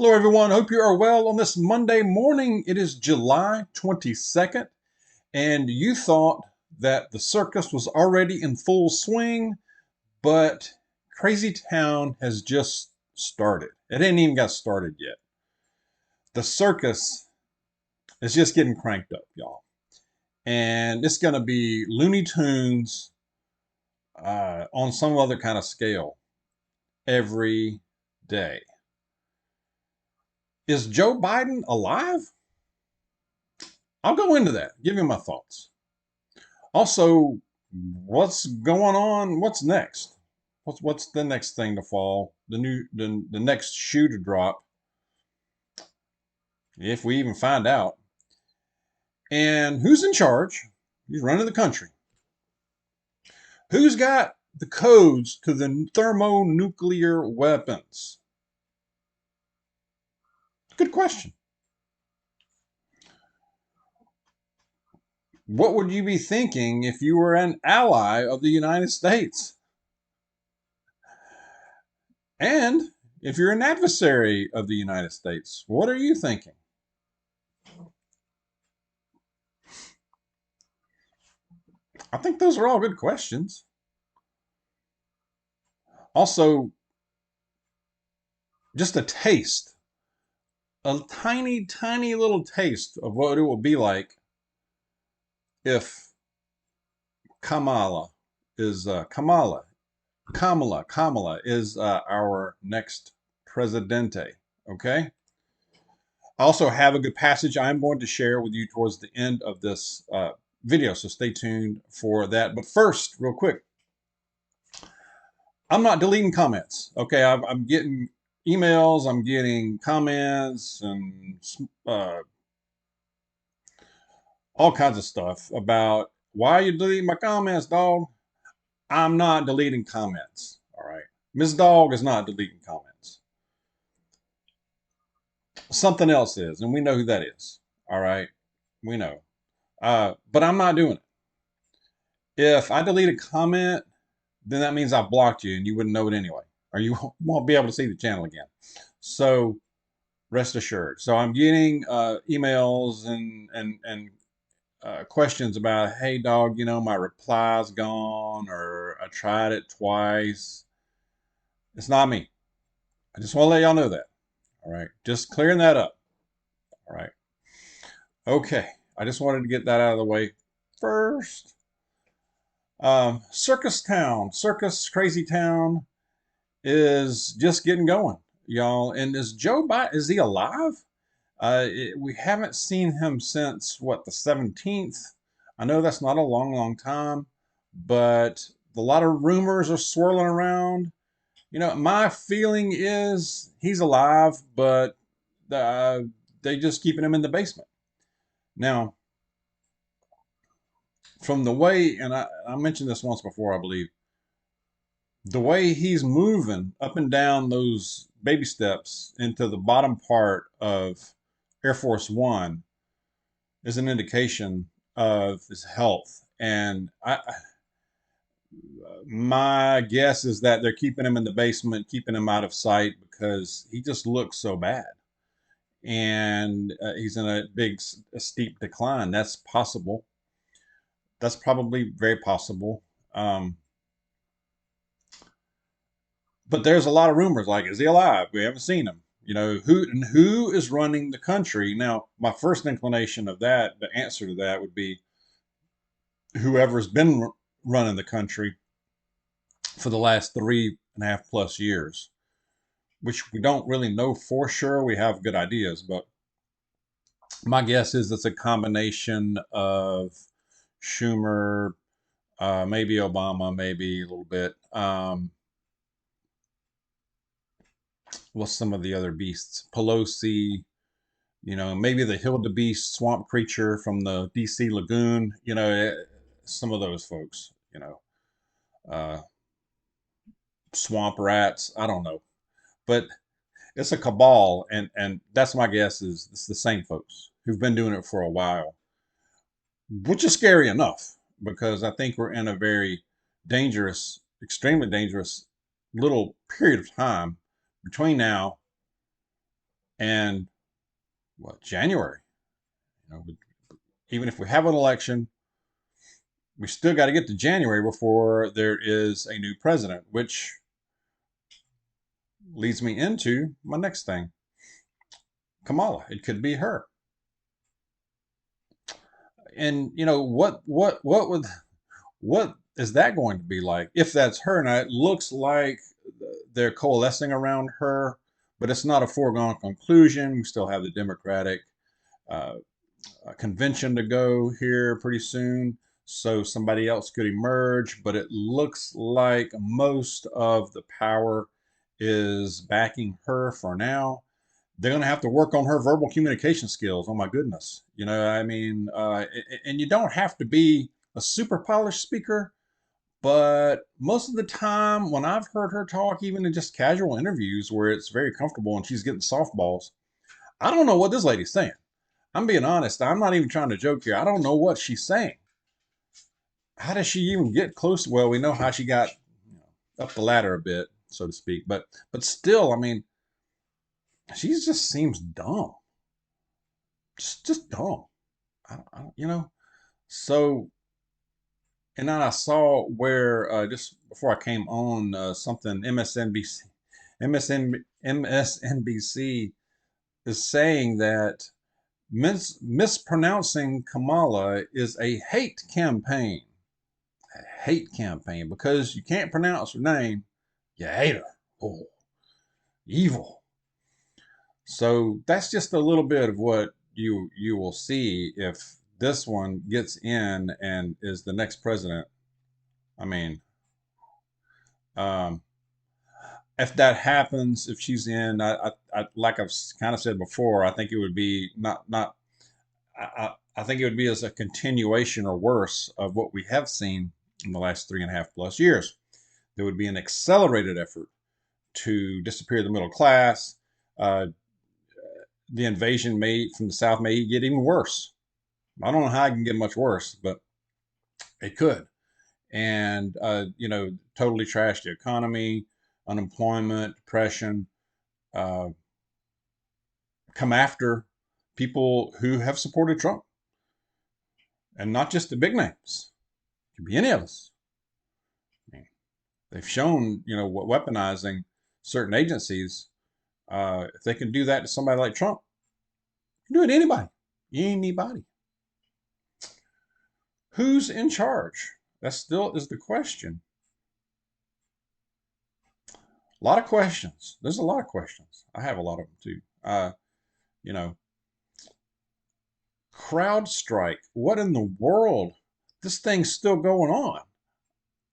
Hello, everyone. Hope you are well on this Monday morning. It is July 22nd, and you thought that the circus was already in full swing, but Crazy Town has just started. It ain't even got started yet. The circus is just getting cranked up, y'all. And it's going to be Looney Tunes on some other kind of scale every day. Is Joe Biden alive? I'll go into that. Give you my thoughts. Also, what's going on? What's next? What's the next thing to fall? The next shoe to drop, if we even find out. And who's in charge? Who's running the country? Who's got the codes to the thermonuclear weapons? Good question. What would you be thinking if you were an ally of the United States? And if you're an adversary of the United States, what are you thinking? I think those are all good questions. Also, just a taste, a tiny, tiny little taste of what it will be like if Kamala is Kamala is our next presidente. Okay. I also have a good passage I'm going to share with you towards the end of this video, so stay tuned for that. But first, real quick, I'm not deleting comments. Okay, I'm getting emails, I'm getting comments, and all kinds of stuff about why are you deleting my comments, dog? I'm not deleting comments. All right, Ms. Dawg is not deleting comments. Something else is, and we know who that is. All right, we know. But I'm not doing it. If I delete a comment, then that means I've blocked you and you wouldn't know it anyway, or you won't be able to see the channel again. So rest assured. So I'm getting emails and questions about, hey, dog, my reply's gone, or I tried it twice. It's not me. I just want to let y'all know that. All right. Just clearing that up. All right. Okay. I just wanted to get that out of the way first. Circus Town, Circus Crazy Town is just getting going, y'all. And is Joe Biden, is he alive? We haven't seen him since what, the 17th. I know that's not a long, long time, but a lot of rumors are swirling around. My feeling is he's alive, but they just keeping him in the basement. Now, from the way, and I mentioned this once before, I believe, the way he's moving up and down those baby steps into the bottom part of Air Force One is an indication of his health. And my guess is that they're keeping him in the basement, keeping him out of sight because he just looks so bad. And he's in a steep decline. That's possible. That's probably very possible. But there's a lot of rumors like, is he alive? We haven't seen him. Who is running the country? Now, my first inclination of that, the answer to that would be whoever's been running the country for the last 3.5+ years, which we don't really know for sure. We have good ideas, but my guess is it's a combination of Schumer, maybe Obama, maybe a little bit. What's some of the other beasts? Pelosi, maybe the wildebeest swamp creature from the DC Lagoon, some of those folks, uh, swamp rats, I don't know. But it's a cabal, and that's my guess is it's the same folks who've been doing it for a while, which is scary enough because I think we're in a very dangerous, extremely dangerous little period of time between now And what, January? You know, even if we have an election, we still got to get to January before there is a new president, which leads me into my next thing. Kamala. It could be her. And you know what is that going to be like if that's her? Now it looks like they're coalescing around her, but it's not a foregone conclusion. We still have the Democratic uh, convention to go here pretty soon, so somebody else could emerge. But it looks like most of the power is backing her for now. They're going to have to work on her verbal communication skills. Oh my goodness. You know, I mean, and you don't have to be a super polished speaker, but most of the time when I've heard her talk, even in just casual interviews where it's very comfortable and she's getting softballs, I don't know what this lady's saying. I'm being honest. I'm not even trying to joke here. I don't know what she's saying. How does she even get close? Well, we know how she got, you know, up the ladder a bit, so to speak. But still, I mean, she just seems dumb. Just dumb. You know. So, and then I saw where just before I came on something MSNBC is saying that mispronouncing Kamala is a hate campaign. A hate campaign because you can't pronounce her name. You hate her. Oh, evil. So that's just a little bit of what you will see if this one gets in and is the next president. I mean, um, if that happens, if she's in, like I've kind of said before, I think it would be not. I think it would be as a continuation or worse of what we have seen in the last 3.5+ years. There would be an accelerated effort to disappear the middle class. Uh, the invasion may from the south may get even worse. I don't know how it can get much worse, but it could. And you know, totally trash the economy, unemployment, depression, uh, come after people who have supported Trump, and not just the big names. It could be any of us. I mean, they've shown, you know, what weaponizing certain agencies. If they can do that to somebody like Trump, you can do it to anybody. Anybody. Who's in charge? That still is the question. A lot of questions. There's a lot of questions. I have a lot of them too. You know, CrowdStrike. What in the world? This thing's still going on.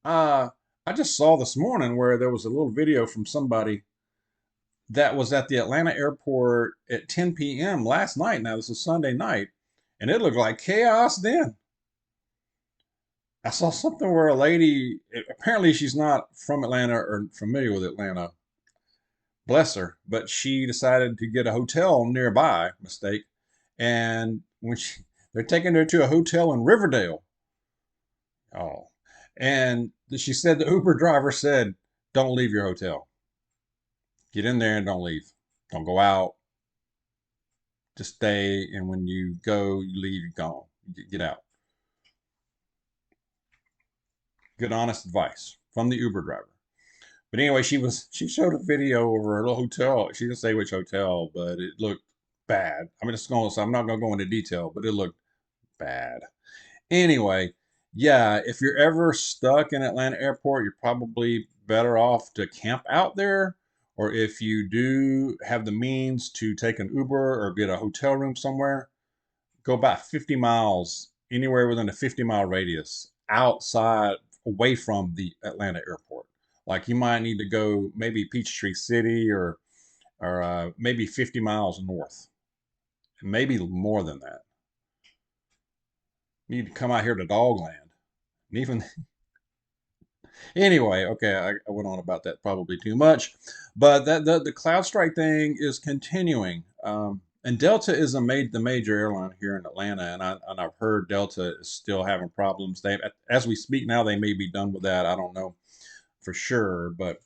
Uh, I just saw this morning where there was a little video from somebody that was at the Atlanta airport at 10 p.m. last night. Now, this is Sunday night, and it looked like chaos then. I saw something where a lady, apparently she's not from Atlanta or familiar with Atlanta, bless her, but she decided to get a hotel nearby, mistake. And they're taking her to a hotel in Riverdale. Oh, and she said the Uber driver said, "Don't leave your hotel. Get in there and don't leave. Don't go out. Just stay. And when you go, you leave, you're gone. Get out." Good, honest advice from the Uber driver. But anyway, she showed a video of her little hotel. She didn't say which hotel, but it looked bad. I mean, so I'm not gonna go into detail, but it looked bad. Anyway, yeah, if you're ever stuck in Atlanta airport, you're probably better off to camp out there. Or if you do have the means to take an Uber or get a hotel room somewhere, go about 50 miles, anywhere within a 50-mile radius outside, away from the Atlanta airport. Like you might need to go maybe Peachtree City or maybe 50 miles north, maybe more than that. You need to come out here to Dogland. And even anyway, okay, I went on about that probably too much, but that the CloudStrike thing is continuing. And Delta is the major airline here in Atlanta, and I've heard Delta is still having problems. They, as we speak now, they may be done with that. I don't know for sure, but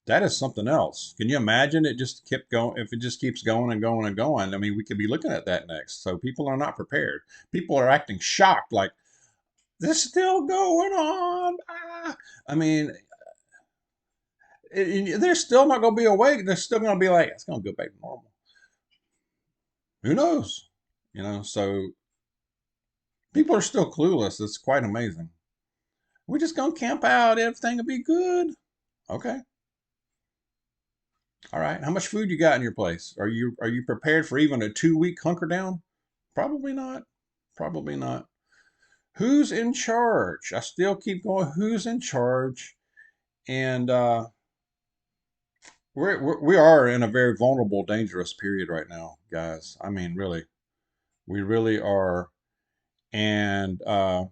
That is something else. Can you imagine it just kept going? If it just keeps going and going and going, I mean, we could be looking at that next. So people are not prepared. People are acting shocked, like this is still going on. Ah. I mean, they're still not going to be awake. They're still going to be like, it's going to go back to normal. Who knows? So people are still clueless. It's quite amazing. We're just going to camp out. Everything will be good. Okay. All right. How much food you got in your place? Are you prepared for even a 2 week hunker down? Probably not. Probably not. Who's in charge? I still keep going. Who's in charge? And we are in a very vulnerable, dangerous period right now, guys. I mean, really, we really are. And I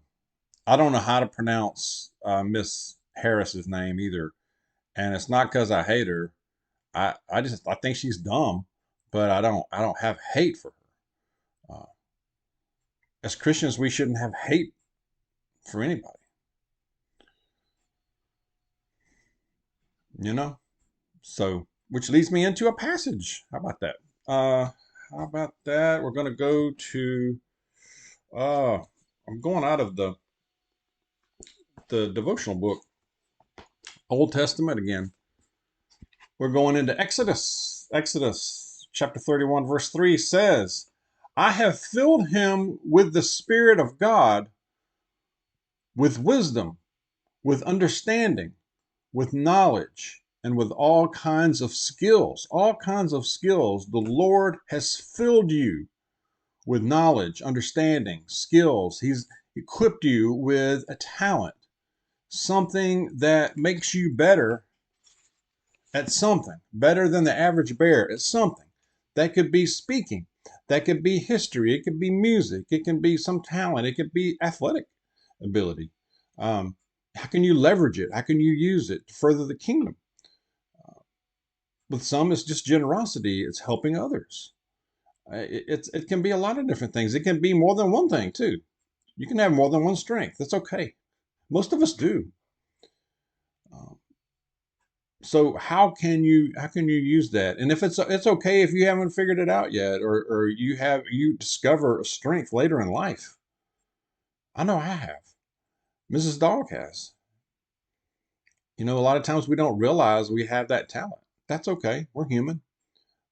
don't know how to pronounce Miss Harris's name either. And it's not because I hate her. I think she's dumb, but I don't have hate for her. As Christians, we shouldn't have hate for anybody. You know. So, which leads me into a passage. How about that? How about that? We're going to go to. Uh, I'm going out of the devotional book, Old Testament again. We're going into Exodus. Exodus chapter 31, verse 3 says, I have filled him with the Spirit of God, with wisdom, with understanding, with knowledge, and with all kinds of skills. All kinds of skills. The Lord has filled you with knowledge, understanding, skills. He's equipped you with a talent, something that makes you better at something, better than the average bear at something. That could be speaking, that could be history, it could be music, it can be some talent, it could be athletic ability. How can you leverage it? How can you use it to further the kingdom? With some, it's just generosity, it's helping others. It can be a lot of different things. It can be more than one thing, too. You can have more than one strength. That's okay. Most of us do. Um, So how can you use that? And if it's okay if you haven't figured it out yet, or you discover a strength later in life. I know I have. Mrs. Dawg has. A lot of times we don't realize we have that talent. That's okay. We're human.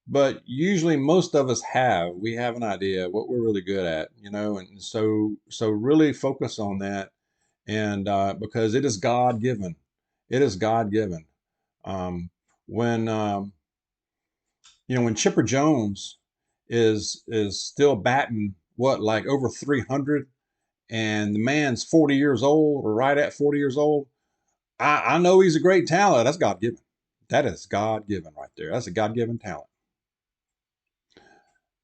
But usually most of us have. We have an idea what we're really good at, and so really focus on that, and because it is God given. It is God given. Um, when when Chipper Jones is still batting what, like over 300, and the man's 40 years old or right at 40 years old, I know he's a great talent. That's God given. That is God given right there. That's a God given talent.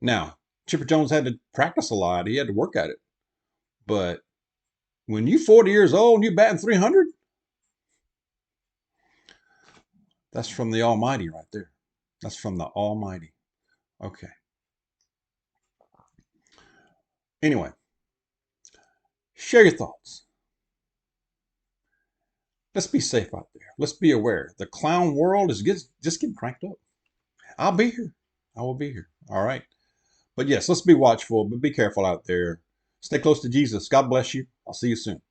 Now, Chipper Jones had to practice a lot. He had to work at it. But when you 40 years old and you batting 300, that's from the Almighty right there. That's from the Almighty. Okay. Anyway, share your thoughts. Let's be safe out there. Let's be aware. The clown world is just getting cranked up. I'll be here. I will be here. All right. But yes, let's be watchful, but be careful out there. Stay close to Jesus. God bless you. I'll see you soon.